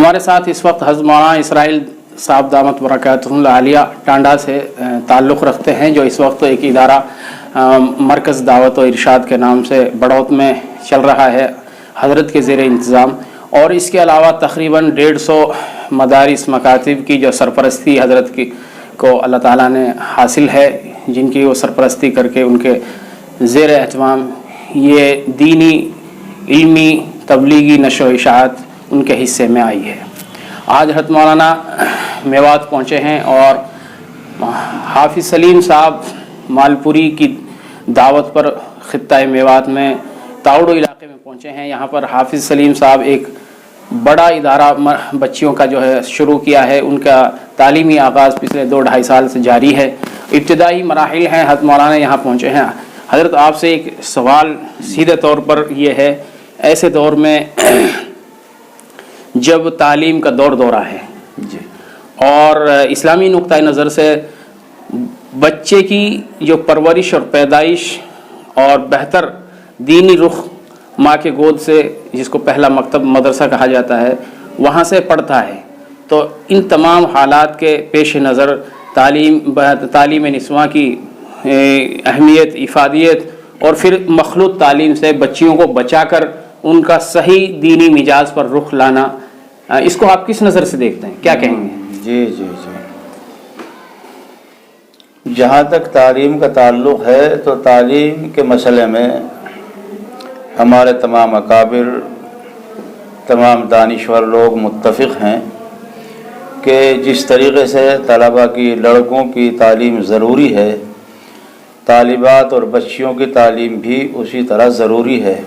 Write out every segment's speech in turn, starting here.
ہمارے ساتھ اس وقت حضرت مولانا اسرائیل صاحب دامت برکاتہ عالیہ ٹانڈا سے تعلق رکھتے ہیں، جو اس وقت ایک ادارہ مرکز دعوت و ارشاد کے نام سے بڑھوت میں چل رہا ہے حضرت کے زیر انتظام، اور اس کے علاوہ تقریباً 150 مدارس مکاتب کی جو سرپرستی حضرت کی کو اللہ تعالیٰ نے حاصل ہے، جن کی وہ سرپرستی کر کے ان کے زیر اہتمام یہ دینی علمی تبلیغی نشر و اشاعت ان کے حصے میں آئی ہے۔ آج حضرت مولانا میوات پہنچے ہیں اور حافظ سلیم صاحب مالپوری کی دعوت پر خطہ میوات میں تاوڑو علاقے میں پہنچے ہیں۔ یہاں پر حافظ سلیم صاحب ایک بڑا ادارہ بچیوں کا جو ہے شروع کیا ہے، ان کا تعلیمی آغاز پچھلے 2-2.5 سال سے جاری ہے، ابتدائی مراحل ہیں۔ حضرت مولانا یہاں پہنچے ہیں۔ حضرت آپ سے ایک سوال سیدھے طور پر یہ ہے، ایسے دور میں جب تعلیم کا دورہ ہے اور اسلامی نقطۂ نظر سے بچے کی جو پرورش اور پیدائش اور بہتر دینی رخ ماں کے گود سے، جس کو پہلا مکتب مدرسہ کہا جاتا ہے، وہاں سے پڑھتا ہے، تو ان تمام حالات کے پیش نظر تعلیم نسواں کی اہمیت، افادیت اور پھر مخلوط تعلیم سے بچیوں کو بچا کر ان کا صحیح دینی مزاج پر رخ لانا، اس کو آپ کس نظر سے دیکھتے ہیں، کیا کہیں گے؟ جی جہاں تک تعلیم کا تعلق ہے تو تعلیم کے مسئلے میں ہمارے تمام اکابر، تمام دانشور لوگ متفق ہیں کہ جس طریقے سے طلباء کی، لڑکوں کی تعلیم ضروری ہے، طالبات اور بچیوں کی تعلیم بھی اسی طرح ضروری ہے۔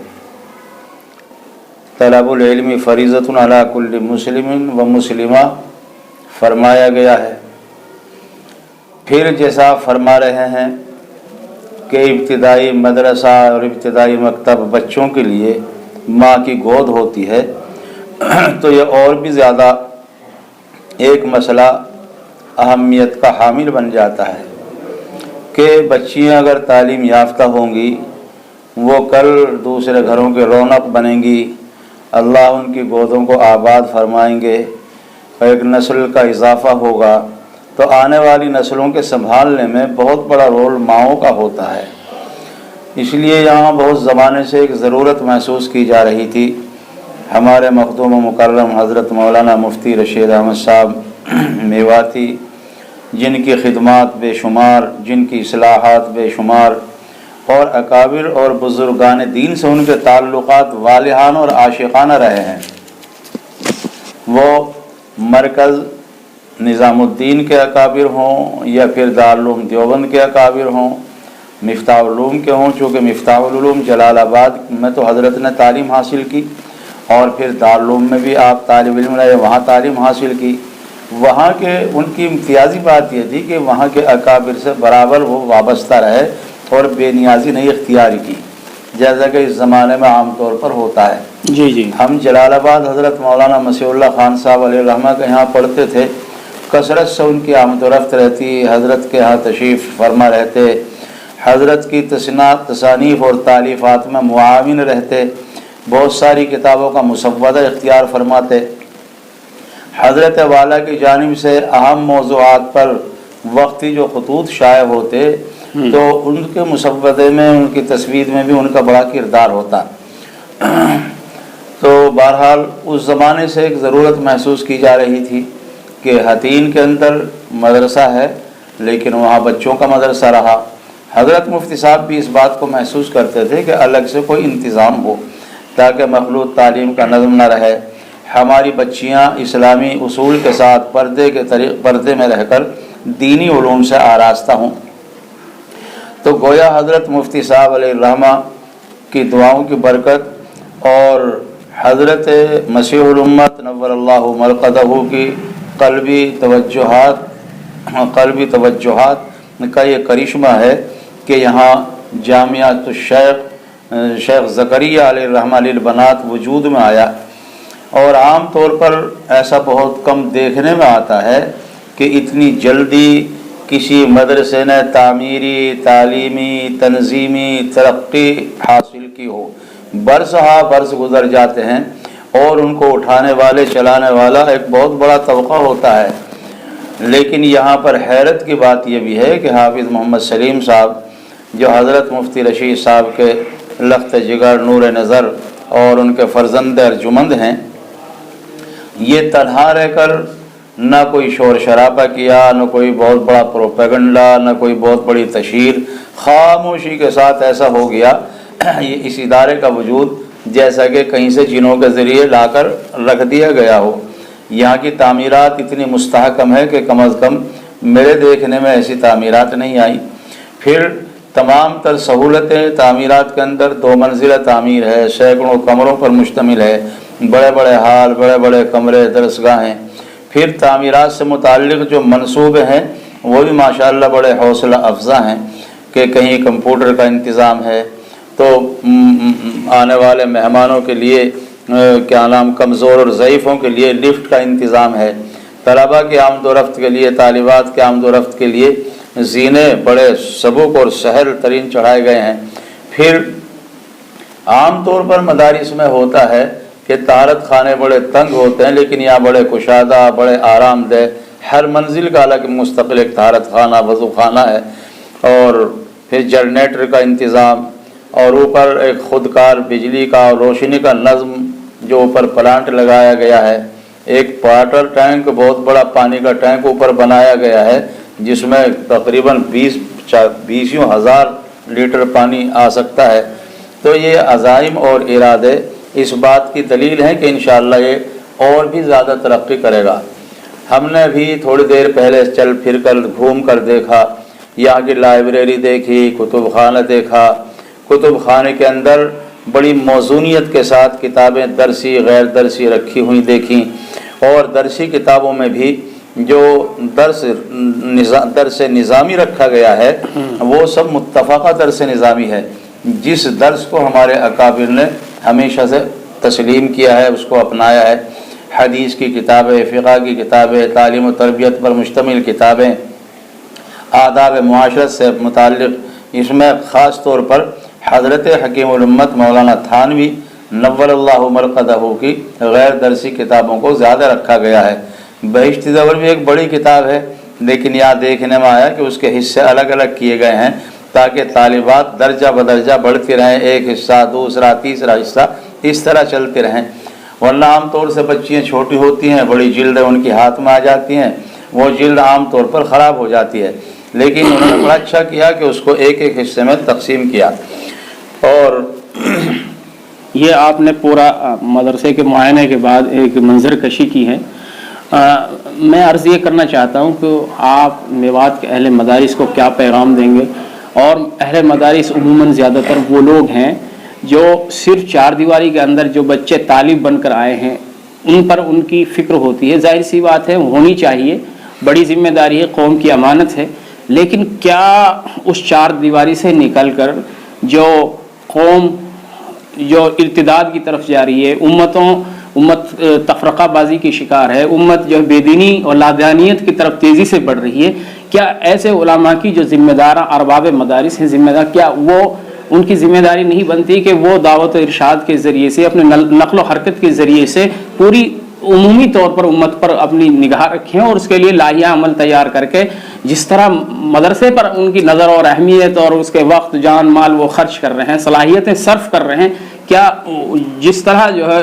طلب العلم فریضۃ علی کل مسلم و مسلمہ فرمایا گیا ہے۔ پھر جیسا آپ فرما رہے ہیں کہ ابتدائی مدرسہ اور ابتدائی مکتب بچوں کے لیے ماں کی گود ہوتی ہے، تو یہ اور بھی زیادہ ایک مسئلہ اہمیت کا حامل بن جاتا ہے کہ بچیاں اگر تعلیم یافتہ ہوں گی، وہ کل دوسرے گھروں کے رونق بنیں گی، اللہ ان کی گودوں کو آباد فرمائیں گے، ایک نسل کا اضافہ ہوگا، تو آنے والی نسلوں کے سنبھالنے میں بہت بڑا رول ماؤں کا ہوتا ہے۔ اس لیے یہاں بہت زمانے سے ایک ضرورت محسوس کی جا رہی تھی۔ ہمارے مخدوم و مکرم حضرت مولانا مفتی رشید احمد صاحب میواتی، جن کی خدمات بے شمار، جن کی اصلاحات بے شمار، اور اکابر اور بزرگان دین سے ان کے تعلقات والہانہ اور عاشقانہ رہے ہیں۔ وہ مرکز نظام الدین کے اکابر ہوں یا پھر دارالعلوم دیوبند کے اکابر ہوں، مفتاح العلوم کے ہوں، چونکہ مفتاح العلوم جلال آباد میں تو حضرت نے تعلیم حاصل کی، اور پھر دارالعلوم میں بھی آپ طالب علم رہے، وہاں تعلیم حاصل کی۔ وہاں کے ان کی امتیازی بات یہ تھی کہ وہاں کے اکابر سے برابر وہ وابستہ رہے اور بے نیازی نہیں اختیار کی، جیسا کہ اس زمانے میں عام طور پر ہوتا ہے۔ جی ہم جلال آباد حضرت مولانا مسیح اللہ خان صاحب علیہ الرحمہ کے یہاں پڑھتے تھے، کثرت سے ان کی آمد و رفت رہتی، حضرت کے ہاں تشریف فرما رہتے، حضرت کی تصانیف اور تالیفات میں معاون رہتے، بہت ساری کتابوں کا مسودہ اختیار فرماتے۔ حضرت والا کی جانب سے اہم موضوعات پر وقتی جو خطوط شائع ہوتے تو ان کے مسودے میں، ان کی تصویر میں بھی ان کا بڑا کردار ہوتا۔ تو بہرحال اس زمانے سے ایک ضرورت محسوس کی جا رہی تھی کہ حتین کے اندر مدرسہ ہے لیکن وہاں بچوں کا مدرسہ رہا۔ حضرت مفتی صاحب بھی اس بات کو محسوس کرتے تھے کہ الگ سے کوئی انتظام ہو تاکہ مخلوط تعلیم کا نظم نہ رہے، ہماری بچیاں اسلامی اصول کے ساتھ پردے میں رہ کر دینی علوم سے آراستہ ہوں۔ تو گویا حضرت مفتی صاحب علیہ الرحمہ کی دعاؤں کی برکت اور حضرت مسیح الامت نور اللہ مرقدہ کی قلبی توجہات کا یہ کرشمہ ہے کہ یہاں جامعۃ شیخ زکریہ علیہ الرحمہ للبنات وجود میں آیا، اور عام طور پر ایسا بہت کم دیکھنے میں آتا ہے کہ اتنی جلدی کسی مدرسے نے تعمیری، تعلیمی، تنظیمی ترقی حاصل کی ہو۔ برس ہا برس گزر جاتے ہیں اور ان کو اٹھانے والے چلانے والا ایک بہت بڑا طبقہ ہوتا ہے۔ لیکن یہاں پر حیرت کی بات یہ بھی ہے کہ حافظ محمد سلیم صاحب جو حضرت مفتی رشید صاحب کے لخت جگر، نور نظر اور ان کے فرزند ارجمند ہیں، یہ تنہا رہ کر نہ کوئی شور شرابہ کیا، نہ کوئی بہت بڑا پروپیگنڈا، نہ کوئی بہت بڑی تشہیر، خاموشی کے ساتھ ایسا ہو گیا یہ اس ادارے کا وجود جیسا کہ کہیں سے جنوں کے ذریعے لا کر رکھ دیا گیا ہو۔ یہاں کی تعمیرات اتنی مستحکم ہے کہ کم از کم میرے دیکھنے میں ایسی تعمیرات نہیں آئی۔ پھر تمام تر سہولتیں تعمیرات کے اندر 2 منزلہ تعمیر ہے، سینکڑوں کمروں پر مشتمل ہے، بڑے بڑے ہال، بڑے بڑے کمرے، درسگاہیں۔ پھر تعمیرات سے متعلق جو منصوبے ہیں وہ بھی ماشاءاللہ بڑے حوصلہ افزا ہیں کہ کہیں کمپیوٹر کا انتظام ہے تو آنے والے مہمانوں کے لیے کیا نام کمزور اور ضعیفوں کے لیے لفٹ کا انتظام ہے، طلباء کی آمد و رفت کے لیے، طالبات کے آمد و رفت کے لیے زینے بڑے سبک اور سہل ترین چڑھائے گئے ہیں۔ پھر عام طور پر مدارس میں ہوتا ہے کہ طہارت خانے بڑے تنگ ہوتے ہیں، لیکن یہاں بڑے کشادہ، بڑے آرام دہ، ہر منزل کا الگ مستقل ایک طہارت خانہ، وضو خانہ ہے، اور پھر جنریٹر کا انتظام، اور اوپر ایک خودکار بجلی کا اور روشنی کا نظم جو اوپر پلانٹ لگایا گیا ہے۔ ایک واٹر ٹینک، بہت بڑا پانی کا ٹینک اوپر بنایا گیا ہے جس میں تقریباً 20,000 لیٹر پانی آ سکتا ہے۔ تو یہ عزائم اور ارادے اس بات کی دلیل ہیں کہ انشاءاللہ یہ اور بھی زیادہ ترقی کرے گا۔ ہم نے بھی تھوڑی دیر پہلے چل پھر کر گھوم کر دیکھا، یہاں کی لائبریری دیکھی، کتب خانہ دیکھا۔ کتب خانے کے اندر بڑی موزونیت کے ساتھ کتابیں درسی غیر درسی رکھی ہوئی دیکھیں، اور درسی کتابوں میں بھی جو درس نظامی رکھا گیا ہے وہ سب متفقہ درس نظامی ہے، جس درس کو ہمارے اکابر نے ہمیشہ سے تسلیم کیا ہے، اس کو اپنایا ہے۔ حدیث کی کتابیں، فقہ کی کتابیں، تعلیم و تربیت پر مشتمل کتابیں، آداب معاشرت سے متعلق، اس میں خاص طور پر حضرت حکیم الامت مولانا تھانوی نور اللہ مرقدہ کی غیر درسی کتابوں کو زیادہ رکھا گیا ہے۔ بہشتی زور بھی ایک بڑی کتاب ہے، لیکن یہاں دیکھنے میں آیا کہ اس کے حصے الگ الگ کیے گئے ہیں تاکہ طالبات درجہ بدرجہ بڑھتی رہیں، ایک حصہ، دوسرا، تیسرا حصہ، اس طرح چلتے رہیں۔ ورنہ عام طور سے بچیاں چھوٹی ہوتی ہیں، بڑی جلد ان کی ہاتھ میں آ جاتی ہیں، وہ جلد عام طور پر خراب ہو جاتی ہے، لیکن انہوں نے بڑا اچھا کیا کہ اس کو ایک ایک حصے میں تقسیم کیا۔ اور یہ آپ نے پورا مدرسے کے معائنے کے بعد ایک منظر کشی کی ہے۔ میں عرض یہ کرنا چاہتا ہوں کہ آپ میوات کے اہل مدارس کو کیا پیغام دیں گے، اور اہل مدارس عموماً زیادہ تر وہ لوگ ہیں جو صرف 4 دیواری کے اندر جو بچے طالب بن کر آئے ہیں ان پر ان کی فکر ہوتی ہے، ظاہر سی بات ہے ہونی چاہیے، بڑی ذمہ داری ہے، قوم کی امانت ہے، لیکن کیا اس 4 دیواری سے نکل کر جو قوم جو ارتداد کی طرف جا رہی ہے، امت تفرقہ بازی کی شکار ہے، امت جو بے دینی اور لادیانیت کی طرف تیزی سے بڑھ رہی ہے، کیا ایسے علماء کی جو ذمہ دار ارباب مدارس ہیں، ذمہ دار، کیا وہ ان کی ذمہ داری نہیں بنتی کہ وہ دعوت و ارشاد کے ذریعے سے، اپنے نقل و حرکت کے ذریعے سے پوری عمومی طور پر امت پر اپنی نگاہ رکھیں، اور اس کے لیے لائحہ عمل تیار کر کے جس طرح مدرسے پر ان کی نظر اور اہمیت اور اس کے وقت، جان، مال وہ خرچ کر رہے ہیں، صلاحیتیں صرف کر رہے ہیں، کیا جس طرح جو ہے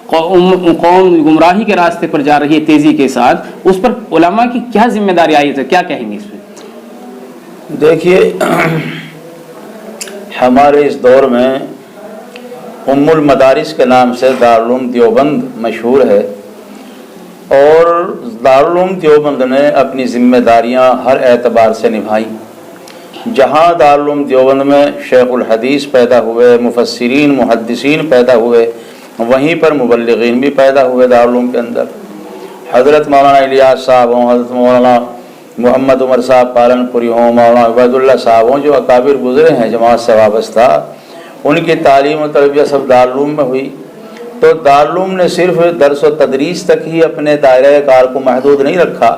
قوم گمراہی کے راستے پر جا رہی ہے تیزی کے ساتھ، اس پر علماء کی کیا ذمہ داری آئی ہے، کیا کہیں گے اس پہ؟ دیکھیے، ہمارے اس دور میں ام المدارس کے نام سے دارالعلوم دیوبند مشہور ہے، اور دارالعلوم دیوبند نے اپنی ذمہ داریاں ہر اعتبار سے نبھائیں۔ جہاں دارالعلوم دیوبند میں شیخ الحدیث پیدا ہوئے، مفسرین، محدثین پیدا ہوئے، وہیں پر مبلغین بھی پیدا ہوئے دارالعلوم کے اندر۔ حضرت مولانا الیاس صاحب ہوں، حضرت مولانا محمد عمر صاحب پالنپوری ہوں، مولانا عبید اللہ صاحب ہوں، جو اکابر گزرے ہیں جماعت سے وابستہ، ان کی تعلیم و تربیت سب دارالعلوم میں ہوئی۔ تو دارالعلوم نے صرف درس و تدریس تک ہی اپنے دائرۂ کار کو محدود نہیں رکھا،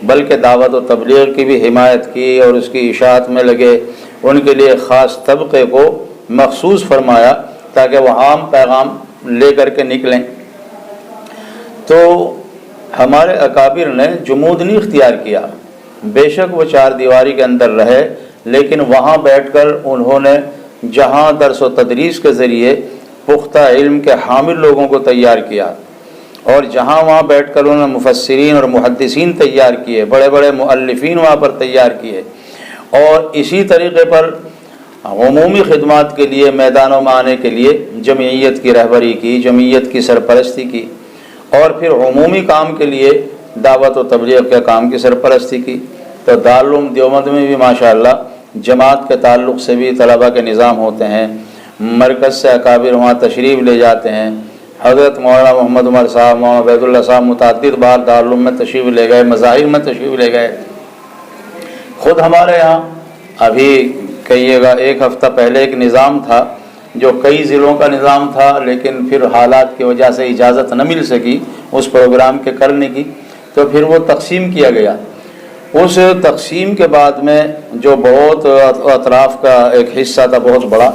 بلکہ دعوت و تبلیغ کی بھی حمایت کی اور اس کی اشاعت میں لگے، ان کے لیے خاص طبقے کو مخصوص فرمایا تاکہ وہ عام پیغام لے کر کے نکلیں۔ تو ہمارے اکابر نے جمود نہیں اختیار کیا، بے شک وہ چار دیواری کے اندر رہے، لیکن وہاں بیٹھ کر انہوں نے جہاں درس و تدریس کے ذریعے پختہ علم کے حامل لوگوں کو تیار کیا، اور جہاں وہاں بیٹھ کر انہوں نے مفسرین اور محدثین تیار کیے، بڑے بڑے مؤلفین وہاں پر تیار کیے، اور اسی طریقے پر عمومی خدمات کے لیے میدانوں میں آنے کے لیے جمعیت کی رہبری کی، جمعیت کی سرپرستی کی، اور پھر عمومی کام کے لیے دعوت و تبلیغ کے کام کی سرپرستی کی۔ تو دارالعلوم دیوبند میں بھی ماشاءاللہ جماعت کے تعلق سے بھی طلبہ کے نظام ہوتے ہیں، مرکز سے اکابر وہاں تشریف لے جاتے ہیں۔ حضرت مولانا محمد عمر صاحب، مولانا عبید اللہ صاحب متعدد بار دارالعلوم میں تشریف لے گئے، مظاہر میں تشریف لے گئے۔ خود ہمارے یہاں ابھی کہیے گا ایک ہفتہ پہلے ایک نظام تھا جو کئی ضلعوں کا نظام تھا، لیکن پھر حالات کی وجہ سے اجازت نہ مل سکی اس پروگرام کے کرنے کی، تو پھر وہ تقسیم کیا گیا۔ اس تقسیم کے بعد میں جو بہت اطراف کا ایک حصہ تھا بہت بڑا،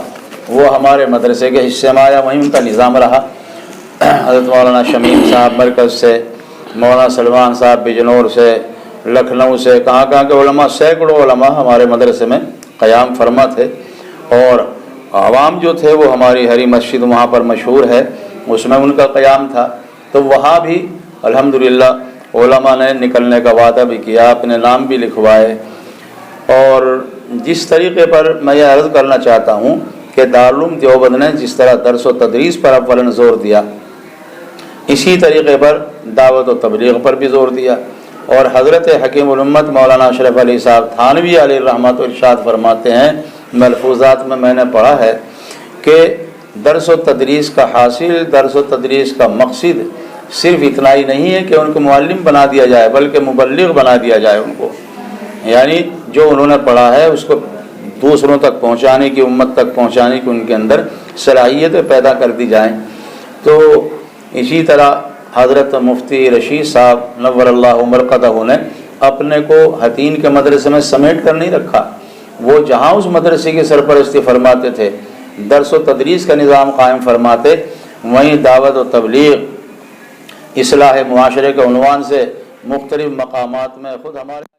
وہ ہمارے مدرسے کے حصے میں آیا، وہیں ان کا نظام رہا۔ حضرت مولانا شمیم صاحب مرکز سے، مولانا سلمان صاحب بجنور سے، لکھنؤ سے، کہاں کہاں کے علماء، سینکڑوں علماء ہمارے مدرسے میں قیام فرما تھے، اور عوام جو تھے وہ ہماری ہری مسجد وہاں پر مشہور ہے، اس میں ان کا قیام تھا۔ تو وہاں بھی الحمدللہ علماء نے نکلنے کا وعدہ بھی کیا، اپنے نام بھی لکھوائے۔ اور جس طریقے پر میں یہ عرض کرنا چاہتا ہوں کہ دارالعلوم دیوبند نے جس طرح درس و تدریس پر اولاً زور دیا، اسی طریقے پر دعوت و تبلیغ پر بھی زور دیا۔ اور حضرت حکیم الامت مولانا اشرف علی صاحب تھانوی علیہ الرحمۃ ارشاد فرماتے ہیں، ملفوظات میں نے پڑھا ہے کہ درس و تدریس کا حاصل، درس و تدریس کا مقصد صرف اتنا ہی نہیں ہے کہ ان کو معلم بنا دیا جائے، بلکہ مبلغ بنا دیا جائے ان کو، یعنی جو انہوں نے پڑھا ہے اس کو دوسروں تک پہنچانے کی، امت تک پہنچانے کی ان کے اندر صلاحیتیں پیدا کر دی جائیں۔ تو اسی طرح حضرت مفتی رشید صاحب نور اللہ مرقدہ نے اپنے کو حتین کے مدرسے میں سمیٹ کر نہیں رکھا، وہ جہاں اس مدرسے کی سرپرستی فرماتے تھے، درس و تدریس کا نظام قائم فرماتے، وہیں دعوت و تبلیغ، اصلاح معاشرے کے عنوان سے مختلف مقامات میں خود ہمارے